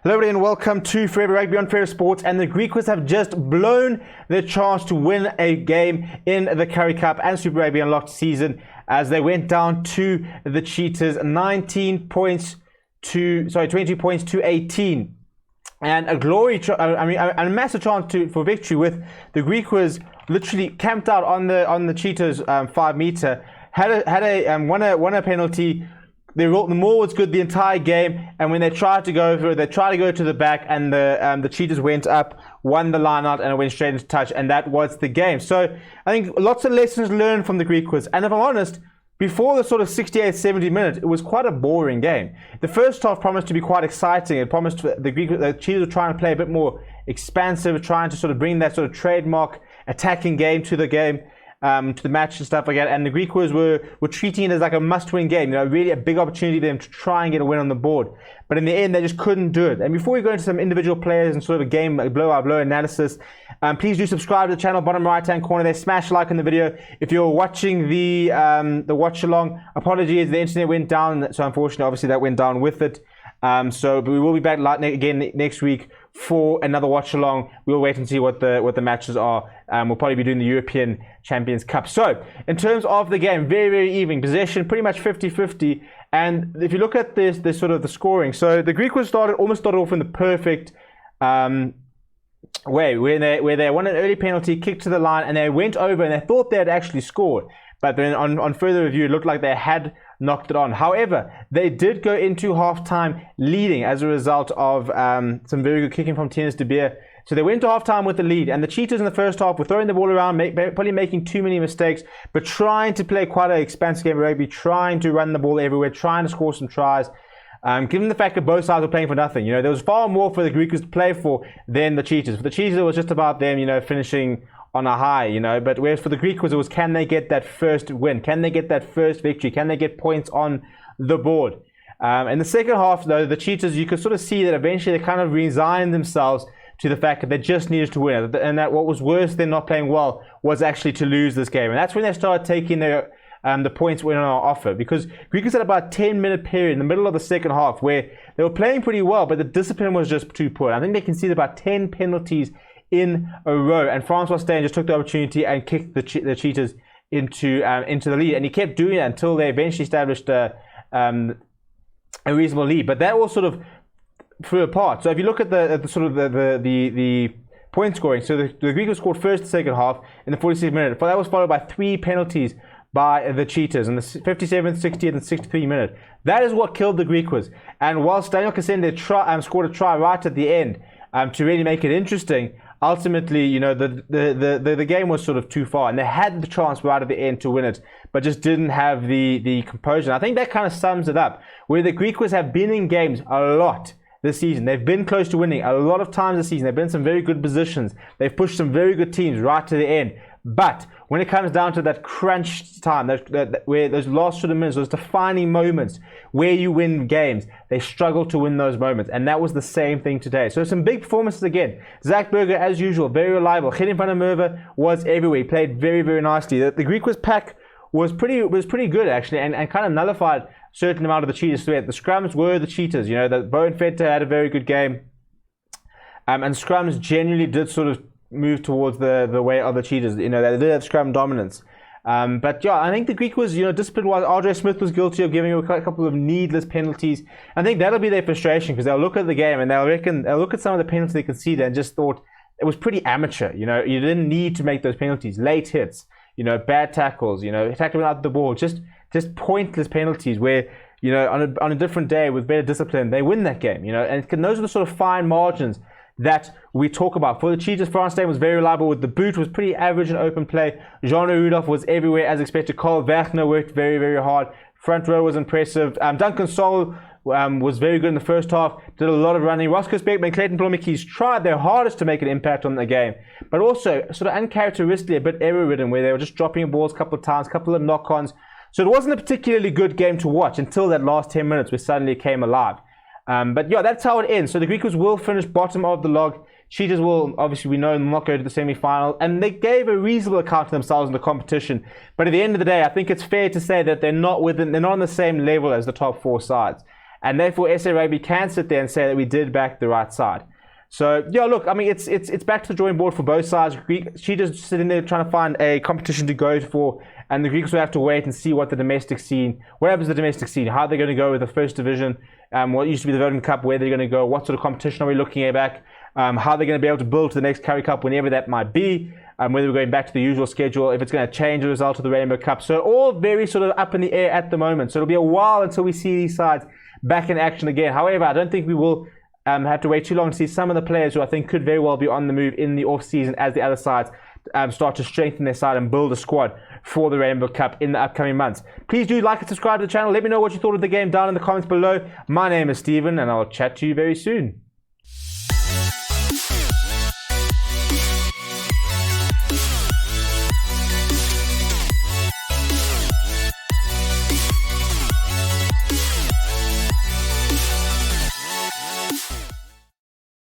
Hello everybody and welcome to Forever Rugby on Forever Sports. And the Griquas have just blown their chance to win a game in the Currie Cup and Super Rugby Unlocked season as they went down to the Cheetahs 22 points to 18. And a massive chance for victory with the Griquas literally camped out on the Cheetahs 5 meter, won a penalty. The maul was good the entire game, and when they tried to go for it, they tried to go to the back, and the Cheetahs went up, won the line out, and it went straight into touch, and that was the game. So I think lots of lessons learned from the Griquas, and if I'm honest, before the sort of 68, 70 minutes, it was quite a boring game. The first half promised to be quite exciting. It promised the Cheetahs were trying to play a bit more expansive, trying to sort of bring that sort of trademark attacking game to the game. To the match and stuff like that, and the Griquas were treating it as like a must-win game, really a big opportunity for them to try and get a win on the board. But in the end, they just couldn't do it. And before we go into some individual players and sort of a game blow-by-blow analysis, please do subscribe to the channel, bottom right-hand corner there. Smash like on the video. If you're watching the watch-along, apologies, the internet went down, so unfortunately, obviously, that went down with it. But we will be back again next week for another watch along. We'll wait and see what the matches are. We'll probably be doing the European Champions Cup. So in terms of the game, very, very even possession, pretty much 50-50. And if you look at this sort of the scoring, so the Griquas almost started off in the perfect way, where they won an early penalty, kicked to the line, and they went over and they thought they had actually scored. But then on further review, it looked like they had knocked it on. However, they did go into half-time leading as a result of some very good kicking from Tennis de Beer. So they went to half-time with the lead. And the Cheetahs in the first half were throwing the ball around, probably making too many mistakes, but trying to play quite an expansive game of rugby, trying to run the ball everywhere, trying to score some tries. Given the fact that both sides were playing for nothing, there was far more for the Griquas to play for than the Cheetahs. For the Cheetahs, it was just about them, finishing on a high, but whereas for the Griquas, it was, can they get that first win? Can they get that first victory? Can they get points on the board? In the second half, though, the Cheetahs, you could sort of see that eventually they kind of resigned themselves to the fact that they just needed to win, and that what was worse than not playing well was actually to lose this game. And that's when they started taking their the points went on our offer, because Griquas had about a 10-minute period in the middle of the second half where they were playing pretty well, but the discipline was just too poor. I think they conceded about 10 penalties in a row, and Francois Steyn just took the opportunity and kicked the Cheetahs into the lead, and he kept doing it until they eventually established a reasonable lead. But that all sort of threw apart. So if you look at the point scoring, so the Griquas scored first and second half in the 46th minute. That was followed by 3 penalties by the Cheetahs in the 57th, 60th, and 63rd minute. That is what killed the Griquas. And whilst Daniel Kasende scored a try right at the end to really make it interesting, ultimately, the game was sort of too far, and they had the chance right at the end to win it, but just didn't have the composure. I think that kind of sums it up, where the Griquas have been in games a lot this season. They've been close to winning a lot of times this season. They've been in some very good positions. They've pushed some very good teams right to the end. But when it comes down to that crunch time, where those last sort of minutes, those defining moments where you win games, they struggle to win those moments. And that was the same thing today. So some big performances again. Zach Berger, as usual, very reliable. Gerrie van der Merwe was everywhere. He played very, very nicely. The Griquas pack was pretty good, actually, and kind of nullified a certain amount of the Cheetahs threat. The scrums were the Cheetahs. The Bowen Venter had a very good game. And scrums generally did sort of move towards the way of the Cheetahs. They did have scrum dominance. But yeah, I think the Griquas, discipline-wise, RJ Smith was guilty of giving a couple of needless penalties. I think that'll be their frustration, because they'll look at the game and they'll look at some of the penalties they conceded and just thought it was pretty amateur. You didn't need to make those penalties. Late hits, bad tackles, tackling out the ball, just pointless penalties where, on a different day with better discipline, they win that game, and those are the sort of fine margins that we talk about. For the Cheetahs, Francois Steyn was very reliable with the boot, was pretty average in open play. Jean Rudolph was everywhere as expected. Carl Wagner worked very, very hard. Front row was impressive. Duncan Sol was very good in the first half, did a lot of running. Roscoe Speckman, Clayton Blommetjies tried their hardest to make an impact on the game, but also sort of uncharacteristically a bit error-ridden, where they were just dropping balls a couple of times, a couple of knock-ons. So it wasn't a particularly good game to watch until that last 10 minutes where suddenly it came alive. But yeah, that's how it ends. So the Griquas will finish bottom of the log. Cheetahs will, obviously we know, not go to the semi-final, and they gave a reasonable account of themselves in the competition. But at the end of the day, I think it's fair to say that they're not on the same level as the top 4 sides. and therefore SA Rugby can sit there and say that we did back the right side. So yeah, look, I mean, it's back to the drawing board for both sides. Cheetahs sitting there trying to find a competition to go for, and the Griquas will have to wait and see what the domestic scene, what happens to the domestic scene, how they're going to go with the first division, what used to be the Rugby Cup, where they're going to go, what sort of competition are we looking at back, how they're going to be able to build to the next Currie Cup, whenever that might be, whether we're going back to the usual schedule, if it's going to change the result of the Rainbow Cup. So all very sort of up in the air at the moment. So it'll be a while until we see these sides back in action again. However, I don't think we will have to wait too long to see some of the players who I think could very well be on the move in the off-season as the other sides start to strengthen their side and build a squad for the Rainbow Cup in the upcoming months. Please do like and subscribe to the channel. Let me know what you thought of the game down in the comments below. My name is Stephen, and I'll chat to you very soon.